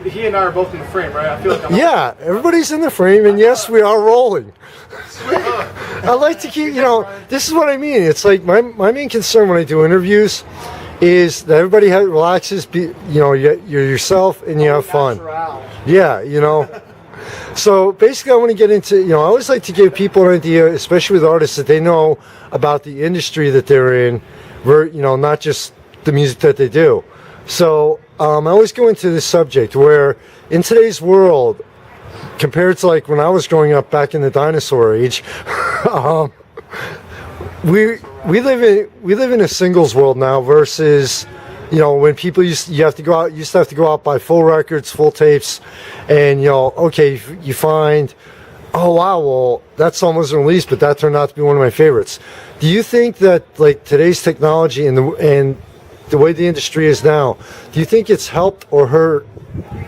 He and I are both in the frame, right? I feel like Yeah, everybody's in the frame, and yes, we are rolling. I like to keep, this is what I mean. It's like my main concern when I do interviews is that everybody relaxes, you're yourself and you have fun. Yeah, So basically I want to get into, I always like to give people an idea, especially with artists, that they know about the industry that they're in, not just the music that they do. So I always go into this subject where in today's world, compared to like when I was growing up back in the dinosaur age, we live in a singles world now versus when people used to have to go out buy full records, full tapes, and okay, you find, oh wow, well that song wasn't released, but that turned out to be one of my favorites. Do you think that like today's technology and the way the industry is now, do you think it's helped or hurt,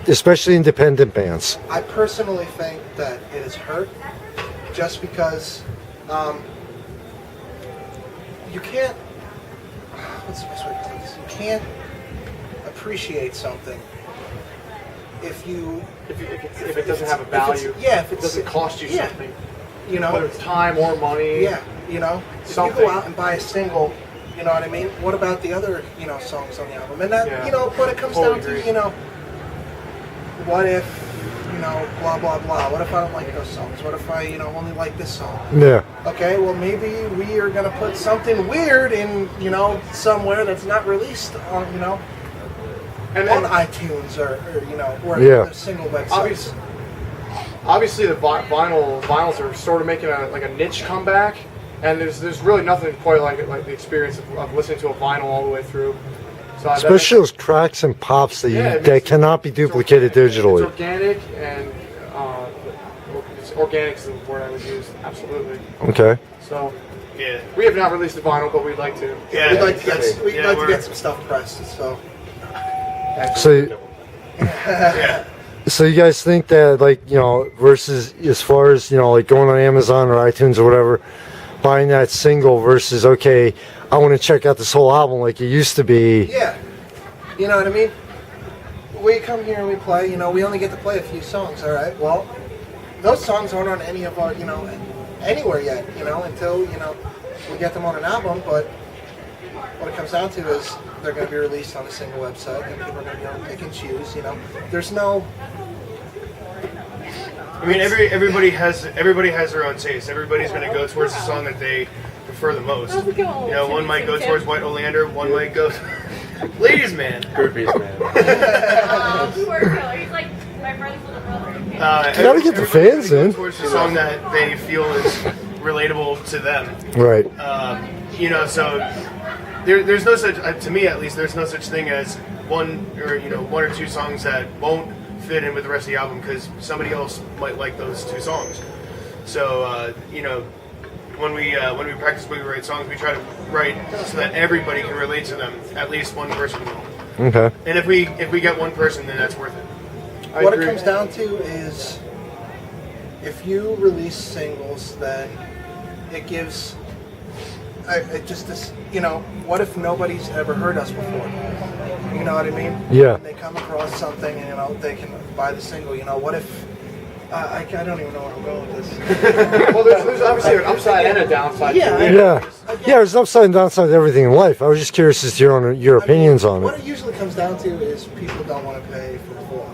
especially independent bands? I personally think that it has hurt, just because you can't. What's the best way to put this? You can't appreciate something if it doesn't have a value. If it doesn't cost you something. Whether it's time or money. Yeah, if you go out and buy a single, you know what I mean? What about the other, songs on the album? And that, what it comes down to, what if, blah, blah, blah. What if I don't like those songs? What if I, only like this song? Yeah. Okay, well, maybe we are going to put something weird in, somewhere that's not released on, on iTunes or the single websites. Obviously, the vinyls are sort of making a niche comeback. And there's really nothing quite like the experience of listening to a vinyl all the way through. So especially those cracks and pops that cannot be duplicated digitally. It's organic, and organic is the word I would use. Absolutely. Okay. So we have not released the vinyl, but we'd like to. Yeah, we'd like to get some stuff pressed. So. So you guys think that versus as far as like going on Amazon or iTunes or whatever, buying that single versus okay, I want to check out this whole album like it used to be. Yeah, you know what I mean. We come here and we play. We only get to play a few songs. All right. Well, those songs aren't on any of our anywhere yet. Until we get them on an album. But what it comes down to is they're going to be released on a single website, and people are going to be able to pick and choose. There's no. I mean, everybody has their own taste. Everybody's going to go towards the song that they prefer the most. One might go towards White Oleander, one might go Ladies Man. Groupies Man. Poor Phil. He's like my brother's little brother. You gotta get the fans in. Towards the song that they feel is relatable to them. Right. So there's no such, to me at least, there's no such thing as one or two songs that won't fit in with the rest of the album because somebody else might like those two songs. So when we practice, when we write songs, we try to write so that everybody can relate to them. At least one person will. Okay. And if we get one person, then that's worth it. What it comes down to is if you release singles, then it gives. What if nobody's ever heard us before? You know what I mean? Yeah. And they come across something and, they can buy the single. What if... I don't even know where I'm going with this. Well, there's obviously an upside and a downside. Yeah, there's an upside and downside to everything in life. I was just curious as to your opinions on it. What it usually comes down to is people don't want to pay for the full.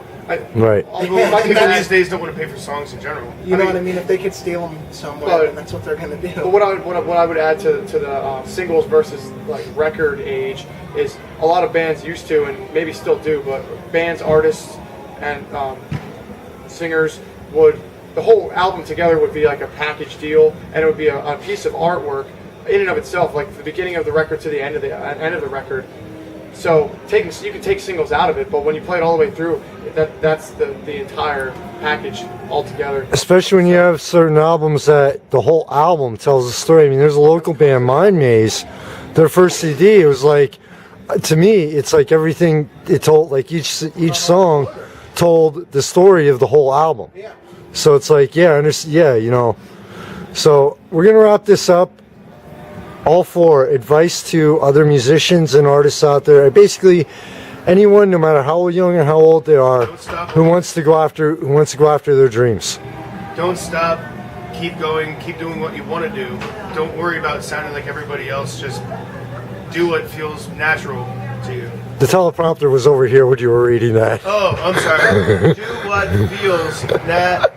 Right. People these days don't want to pay for songs in general. You know what I mean? If they could steal them somewhere, then that's what they're going to do. But what I would add to the singles versus like record age is a lot of bands used to, and maybe still do, but bands, artists, and singers the whole album together would be like a package deal, and it would be a piece of artwork in and of itself, like the beginning of the record to the end of the record. So you can take singles out of it, but when you play it all the way through, that's the entire package altogether. Especially when you have certain albums that the whole album tells a story. I mean, there's a local band, Mind Maze. Their first CD, it was like, to me, it's like everything it told. Like each song told the story of the whole album. So it's like, So we're gonna wrap this up. All for advice to other musicians and artists out there. Basically, anyone, no matter how young or how old they are, Don't stop. who wants to go after their dreams. Don't stop. Keep going. Keep doing what you want to do. Don't worry about sounding like everybody else. Just do what feels natural to you. The teleprompter was over here when you were reading that. Oh, I'm sorry. Do what feels natural.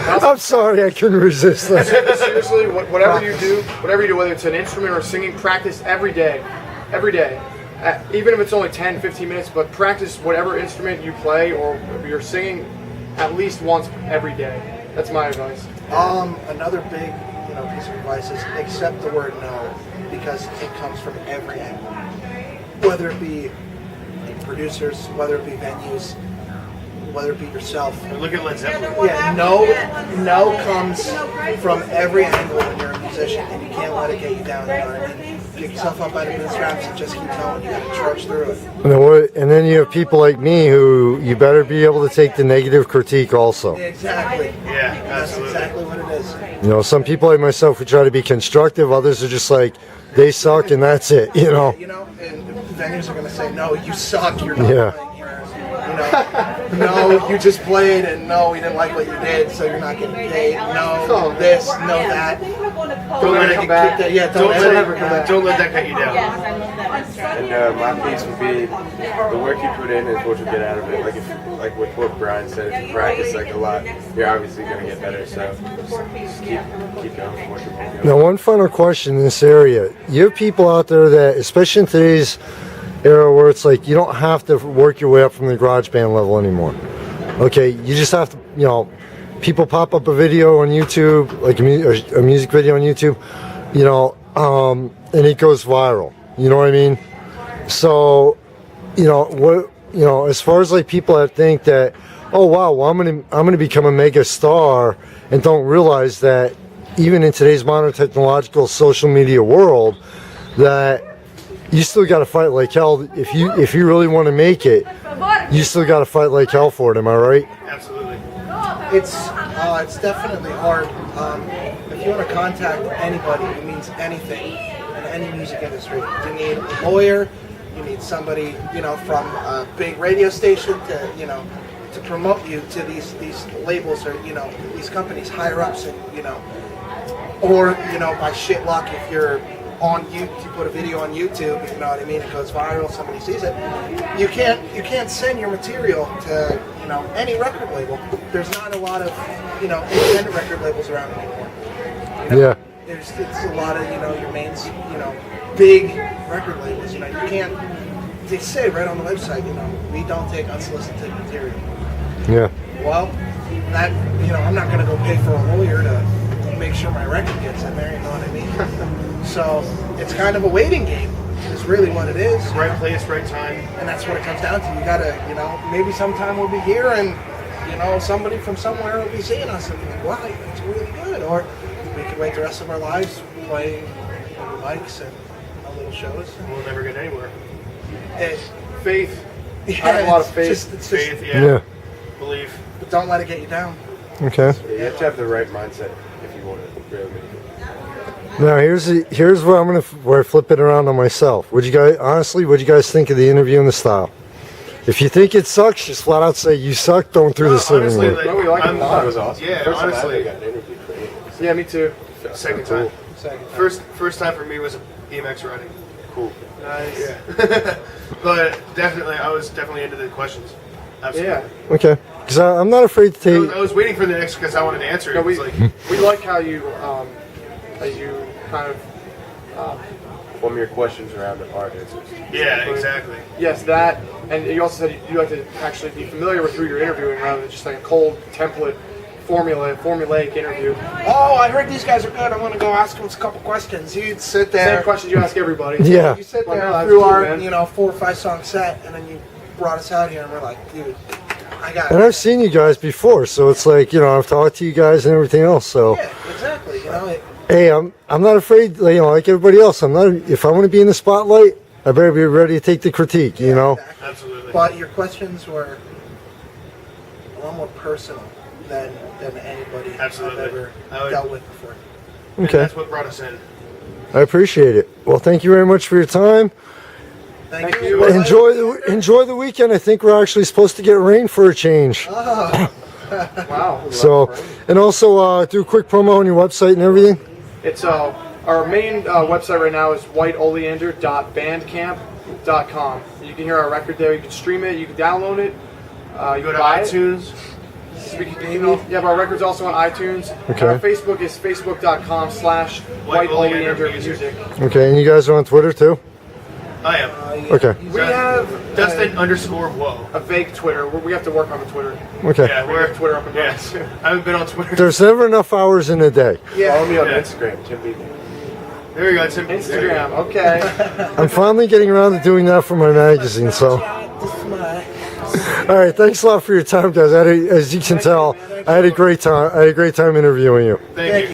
I'm sorry, I couldn't resist that. Seriously, whatever you do, whether it's an instrument or singing, practice every day. Every day. Even if it's only 10, 15 minutes, but practice whatever instrument you play or if you're singing at least once every day. That's my advice. Another big, piece of advice is accept the word no, because it comes from every angle. Whether it be producers, whether it be venues, whether it be yourself. Look at Led Zeppelin. Yeah, no comes from every angle when you're a musician, and you can't let it get you down. You know what I mean? Pick yourself up out of bootstraps and just keep going. You got to trudge through it. And then you have people like me who you better be able to take the negative critique also. Exactly. Yeah, That's absolutely. exactly what it is. You know, some people like myself who try to be constructive, others are just like, they suck and that's it, you know. And venues are going to say, no, you suck, you're not Yeah. playing here. No, you just played, and no, we didn't like what you did, so you're not getting paid. No, this, no, that. Don't let it come back. Yeah, Don't let ever come back. Don't let that cut you down. And my piece would be the work you put in is what you get out of it. Like with what Brian said, if you practice a lot, you're obviously going to get better. So just keep going for what you're doing. Now, one final question in this area. You have people out there that, especially in today's era where it's like you don't have to work your way up from the garage band level anymore. Okay, you just have to, people pop up a video on YouTube, like a music video on YouTube, and it goes viral. You know what I mean? So, as far as like people that think that, oh wow, well, I'm gonna become a mega star, and don't realize that even in today's modern technological social media world, that you still got to fight like hell. If you really want to make it, you still got to fight like hell for it. Am I right? Absolutely. It's definitely hard. If you want to contact anybody who means anything in any music industry, you need a lawyer, you need somebody, from a big radio station to promote you to these labels or, these companies higher ups and, or, by shit luck, if you're on YouTube, you put a video on YouTube, you know what I mean, it goes viral, somebody sees it, you can't send your material to, any record label. There's not a lot of, independent record labels around anymore. Yeah. It's a lot of, your mains, big record labels, you can't, they say right on the website, we don't take unsolicited material. Yeah. Well, that, I'm not going to go pay for a lawyer to make sure my record gets in there, you know what I mean? So it's kind of a waiting game, is really what it is. Right place, right time. And that's what it comes down to. You gotta, maybe sometime we'll be here and, somebody from somewhere will be seeing us and be like, wow, it's really good. Or we could wait the rest of our lives playing mics and little shows. We'll never get anywhere. Faith. Yeah, I have a lot of faith. It's Faith, just, yeah. Belief. but don't let it get you down. Okay. You have to have the right mindset if you want to really make it. Now here's where where I flip it around on myself. Would you guys think of the interview and the style? If you think it sucks, just flat out say you suck. Don't through the living Honestly, room. like, No, we like it a lot. It was awesome. Yeah, First time I honestly. ever got an interview for you. Yeah, me too. Second Cool. time. First time for me was BMX riding. Cool. Nice. Yeah. But definitely, I was definitely into the questions. Absolutely. Yeah. Okay. Because I'm not afraid to take. I was waiting for the next because I wanted to answer it. No, It was we, like, we like how you kind of Form your questions around the art answers. yeah, exactly. yes, that, and you also said you like to actually be familiar with who you're interviewing rather than just like a cold template formulaic interview. Oh, I heard these guys are good. I want to go ask them a couple questions. You'd sit there. Same questions you ask everybody. Yeah. You sit Well, there no, that's through cool, our, man. 4 or 5 song set, and then you brought us out here, and we're like, dude, I got And it. I've seen you guys before, so it's like I've talked to you guys and everything else. So Yeah, exactly. hey, I'm not afraid. Like everybody else, I'm not. If I want to be in the spotlight, I better be ready to take the critique. Exactly. Absolutely. But your questions were a lot more personal than anybody Absolutely. I've ever I would- dealt with before. Okay. That's what brought us in. I appreciate it. Well, thank you very much for your time. Thank you. Enjoy the weekend. I think we're actually supposed to get rain for a change. Wow. So, and also do a quick promo on your website and everything. It's our main website right now is whiteoleander.bandcamp.com. You can hear our record there. You can stream it. You can download it. You Go to can buy iTunes. Yeah, but our record's also on iTunes. Okay. Our Facebook is facebook.com/whiteoleandermusic. Okay, and you guys are on Twitter too? I am. Okay. We have Dustin_Whoa. a vague Twitter. We have to work on the Twitter. Okay. Yeah, We have Twitter up and running. Yes. I haven't been on Twitter. There's never enough hours in a day. Follow me on Yeah. Instagram, Tim Beaver. There you go, Tim. Instagram. Okay. I'm finally getting around to doing that for my magazine, so. All right, thanks a lot for your time, guys. As you can tell, I had a great time. I had a great time interviewing you. Thank you.